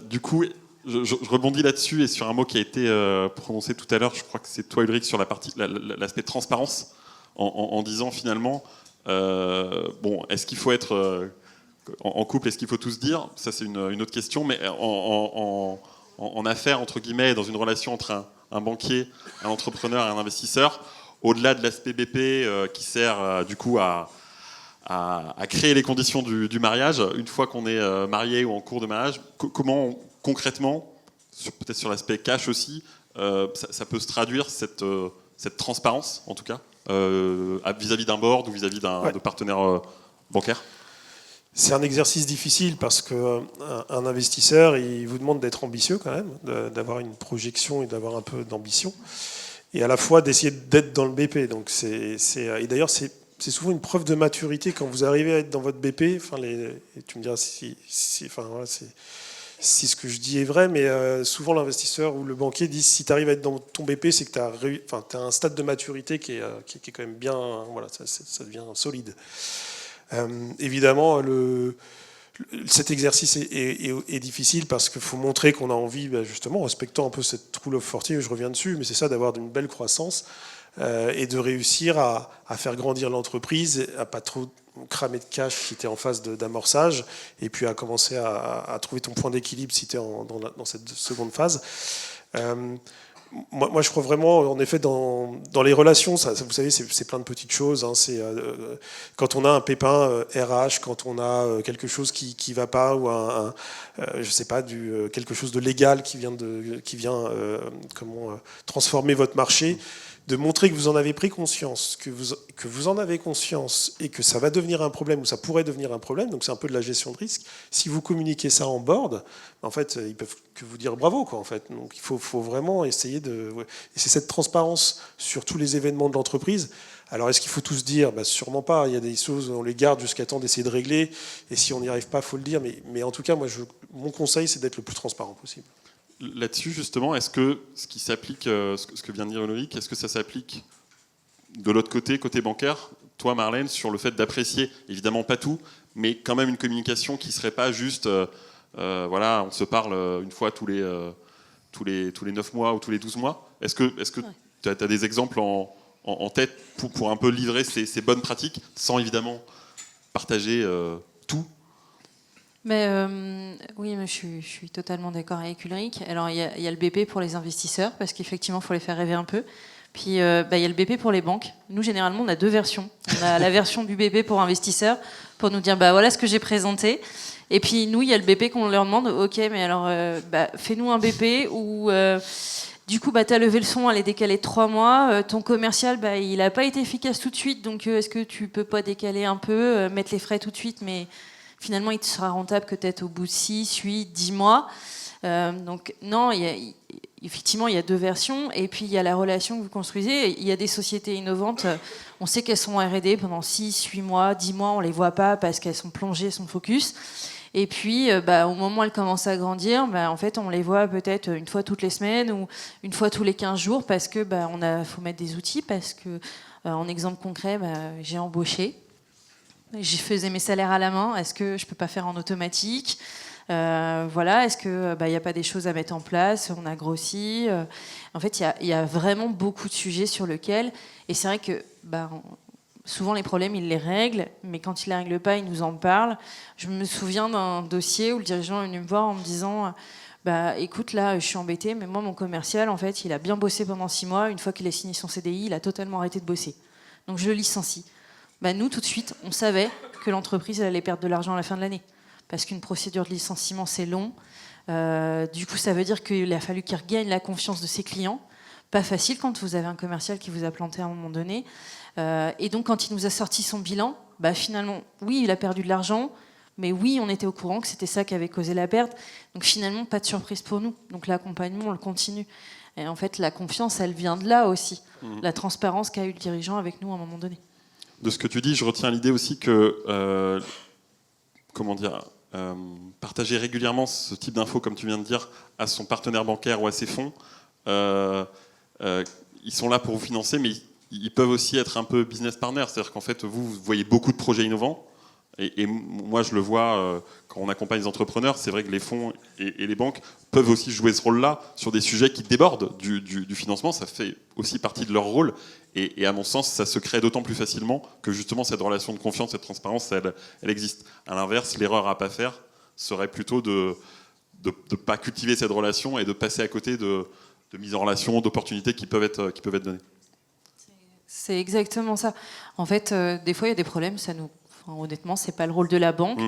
Speaker 1: Du coup, je rebondis là-dessus et sur un mot qui a été prononcé tout à l'heure, je crois que c'est toi Ulrich, sur l'aspect transparence, en disant finalement, est-ce qu'il faut être en couple, est-ce qu'il faut tout se dire? Ça c'est une autre question, mais en affaires, entre guillemets, dans une relation entre un banquier, un entrepreneur et un investisseur, au-delà de l'aspect BP qui sert du coup à créer les conditions du mariage, une fois qu'on est marié ou en cours de mariage, comment concrètement, peut-être sur l'aspect cash aussi, ça peut se traduire cette transparence, en tout cas, vis-à-vis d'un board ou vis-à-vis de partenaires bancaires?
Speaker 2: C'est un exercice difficile parce qu'un investisseur, il vous demande d'être ambitieux quand même, d'avoir une projection et d'avoir un peu d'ambition, et à la fois d'essayer d'être dans le BP. Donc et d'ailleurs, c'est souvent une preuve de maturité quand vous arrivez à être dans votre BP. Enfin, tu me diras si ce que je dis est vrai, mais souvent l'investisseur ou le banquier dit si tu arrives à être dans ton BP, c'est que tu as un stade de maturité qui est quand même bien, voilà, ça devient solide. Évidemment, cet exercice est difficile parce qu'il faut montrer qu'on a envie, justement, en respectant un peu cette rule of 40, je reviens dessus, mais c'est ça, d'avoir une belle croissance et de réussir à faire grandir l'entreprise, à pas trop cramer de cash si tu es en phase d'amorçage, et puis à commencer à trouver ton point d'équilibre si tu es dans cette seconde phase. Moi, je crois vraiment, en effet, dans les relations, ça, vous savez, c'est plein de petites choses. Hein, quand on a un pépin RH, quand on a quelque chose qui va pas, ou je sais pas, quelque chose de légal qui vient transformer votre marché, de montrer que vous en avez pris conscience, que vous en avez conscience et que ça va devenir un problème ou ça pourrait devenir un problème. Donc c'est un peu de la gestion de risque. Si vous communiquez ça en board, en fait, ils peuvent que vous dire bravo, quoi, en fait. Donc il faut vraiment essayer et c'est cette transparence sur tous les événements de l'entreprise. Alors est-ce qu'il faut tous dire? Sûrement pas. Il y a des choses, on les garde jusqu'à temps d'essayer de régler. Et si on n'y arrive pas, il faut le dire. Mais en tout cas, mon conseil, c'est d'être le plus transparent possible.
Speaker 1: Là-dessus, justement, est-ce que ce qui s'applique, ce que vient de dire Ulrich, est-ce que ça s'applique de l'autre côté bancaire, toi Marlène, sur le fait d'apprécier, évidemment pas tout, mais quand même une communication qui ne serait pas juste, voilà, on se parle une fois tous les 9 mois ou tous les 12 mois. Est-ce que tu as des exemples en tête pour un peu livrer ces bonnes pratiques, sans évidemment partager tout?
Speaker 3: Mais oui, mais je suis totalement d'accord avec Ulrich. Alors il y a le BP pour les investisseurs, parce qu'effectivement, il faut les faire rêver un peu. Puis il y a le BP pour les banques. Nous, généralement, on a 2 versions. On a la version du BP pour investisseurs, pour nous dire, voilà ce que j'ai présenté. Et puis nous, il y a le BP qu'on leur demande, ok, mais alors fais-nous un BP où du coup, tu as levé le son, elle est décalée de 3 mois. Ton commercial, il n'a pas été efficace tout de suite, donc est-ce que tu peux pas décaler un peu, mettre les frais tout de suite, mais finalement, il te sera rentable peut-être au bout de 6, 8, 10 mois. Donc non, effectivement, il y a 2 versions. Et puis, il y a la relation que vous construisez. Il y a des sociétés innovantes. On sait qu'elles sont en R&D pendant 6, 8 mois, 10 mois. On ne les voit pas parce qu'elles sont plongées, sont focus. Et puis, au moment où elles commencent à grandir, en fait, on les voit peut-être une fois toutes les semaines ou une fois tous les 15 jours parce que faut mettre des outils. Parce que, en exemple concret, j'ai embauché. Je faisais mes salaires à la main. Est-ce que je ne peux pas faire en automatique ? Est-ce qu'il n'y a pas des choses à mettre en place ? On a grossi. En fait, il y a vraiment beaucoup de sujets sur lesquels. Et c'est vrai que souvent, les problèmes, ils les règlent, mais quand ils ne les règlent pas, ils nous en parlent. Je me souviens d'un dossier où le dirigeant est venu me voir en me disant écoute, là, je suis embêté, mais moi, mon commercial, en fait, il a bien bossé pendant 6 mois. Une fois qu'il a signé son CDI, il a totalement arrêté de bosser. Donc, je le licencie. Nous, tout de suite, on savait que l'entreprise elle allait perdre de l'argent à la fin de l'année. Parce qu'une procédure de licenciement, c'est long. Du coup, ça veut dire qu'il a fallu qu'il regagne la confiance de ses clients. Pas facile quand vous avez un commercial qui vous a planté à un moment donné. Et donc, quand il nous a sorti son bilan, finalement, oui, il a perdu de l'argent, mais oui, on était au courant que c'était ça qui avait causé la perte. Donc, finalement, pas de surprise pour nous. Donc, l'accompagnement, on le continue. Et en fait, la confiance, elle vient de là aussi. La transparence qu'a eu le dirigeant avec nous à un moment donné.
Speaker 1: De ce que tu dis, je retiens l'idée aussi que, partager régulièrement ce type d'infos, comme tu viens de dire, à son partenaire bancaire ou à ses fonds, ils sont là pour vous financer, mais ils peuvent aussi être un peu business partners. C'est-à-dire qu'en fait, vous voyez beaucoup de projets innovants. Et moi, je le vois quand on accompagne les entrepreneurs. C'est vrai que les fonds et les banques peuvent aussi jouer ce rôle-là sur des sujets qui débordent du financement. Ça fait aussi partie de leur rôle. Et à mon sens, ça se crée d'autant plus facilement que justement cette relation de confiance, cette transparence, elle existe. À l'inverse, l'erreur à ne pas faire serait plutôt de ne pas cultiver cette relation et de passer à côté de mise en relation, d'opportunités qui peuvent être données.
Speaker 3: C'est exactement ça. En fait, des fois, il y a des problèmes, honnêtement, c'est pas le rôle de la banque.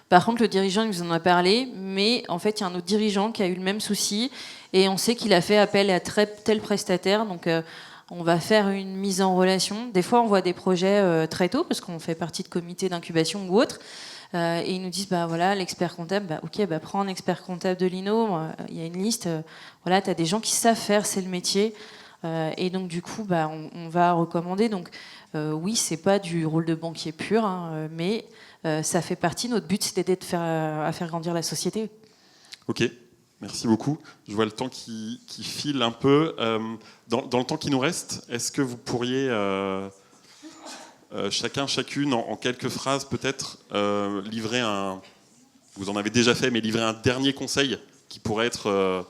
Speaker 3: Par contre, le dirigeant nous en a parlé, mais en fait, il y a un autre dirigeant qui a eu le même souci et on sait qu'il a fait appel à tel prestataire. Donc, on va faire une mise en relation. Des fois, on voit des projets très tôt parce qu'on fait partie de comités d'incubation ou autres. Et ils nous disent, l'expert comptable, prends un expert comptable de l'INO. Il y a une liste. Tu as des gens qui savent faire, c'est le métier. Et donc, du coup, on va recommander. Donc, oui, c'est pas du rôle de banquier pur, mais ça fait partie. Notre but, c'est d'aider à faire grandir la société.
Speaker 1: Ok, merci beaucoup. Je vois le temps qui file un peu. Dans le temps qui nous reste, est-ce que vous pourriez, chacune, en quelques phrases peut-être, livrer vous en avez déjà fait, mais livrer un dernier conseil qui pourrait être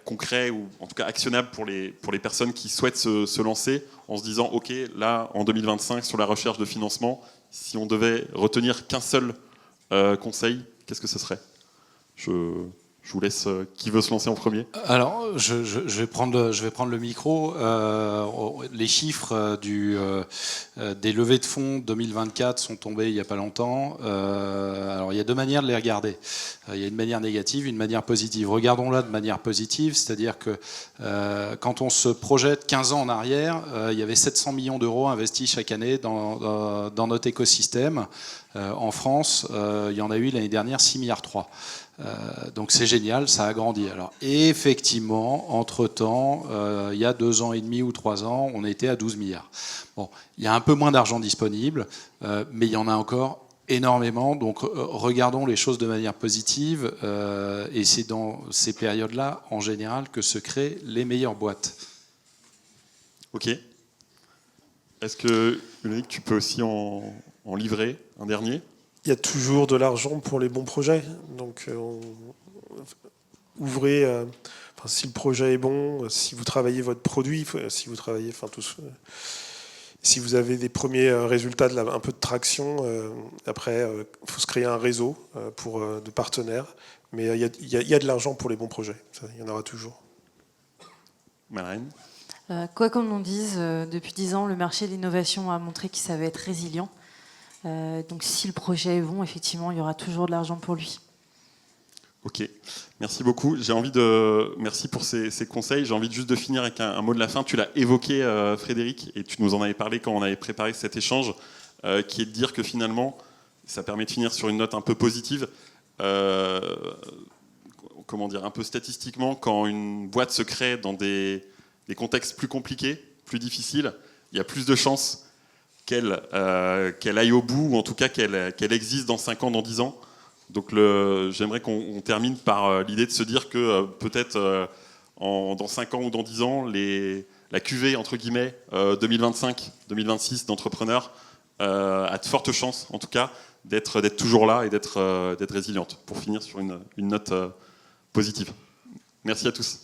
Speaker 1: concret ou en tout cas actionnable pour les personnes qui souhaitent se lancer en se disant ok, là en 2025 sur la recherche de financement, si on devait retenir qu'un seul conseil, qu'est-ce que ce serait ? Je vous laisse, qui veut se lancer en premier ?
Speaker 4: Alors, je vais prendre le micro. Les chiffres des levées de fonds 2024 sont tombés il n'y a pas longtemps. Alors, il y a 2 manières de les regarder. Il y a une manière négative, une manière positive. Regardons-la de manière positive, c'est-à-dire que quand on se projette 15 ans en arrière, il y avait 700 millions d'euros investis chaque année dans notre écosystème. En France, il y en a eu l'année dernière 6,3 milliards. Donc c'est génial, ça a grandi. Alors effectivement, entre-temps, il y a 2 ans et demi ou 3 ans, on était à 12 milliards. Bon, il y a un peu moins d'argent disponible, mais il y en a encore énormément. Donc regardons les choses de manière positive, et c'est dans ces périodes-là, en général, que se créent les meilleures boîtes.
Speaker 1: Ok. Est-ce que, Ulrich, tu peux aussi en livrer un dernier ?
Speaker 2: Il y a toujours de l'argent pour les bons projets. Donc, ouvrez. Si le projet est bon, si vous travaillez votre produit, si vous avez des premiers résultats, un peu de traction, après, il faut se créer un réseau de partenaires. Mais il y a de l'argent pour les bons projets. Il y en aura toujours.
Speaker 1: Marlène ?
Speaker 3: Quoi qu'on en dise, depuis 10 ans, le marché de l'innovation a montré qu'il savait être résilient. Donc si le projet est bon, effectivement, il y aura toujours de l'argent pour lui.
Speaker 1: Ok, merci beaucoup. Merci pour ces conseils. J'ai envie juste de finir avec un mot de la fin. Tu l'as évoqué, Frédéric, et tu nous en avais parlé quand on avait préparé cet échange, qui est de dire que finalement, ça permet de finir sur une note un peu positive. Comment dire, un peu statistiquement, quand une boîte se crée dans des contextes plus compliqués, plus difficiles, il y a plus de chances qu'elle aille au bout, ou en tout cas qu'elle existe dans 5 ans, dans 10 ans. Donc j'aimerais qu'on termine par l'idée de se dire que peut-être dans 5 ans ou dans 10 ans, la cuvée, entre guillemets, 2025-2026 d'entrepreneurs a de fortes chances, en tout cas, d'être toujours là et d'être résiliente, pour finir sur une note positive. Merci à tous.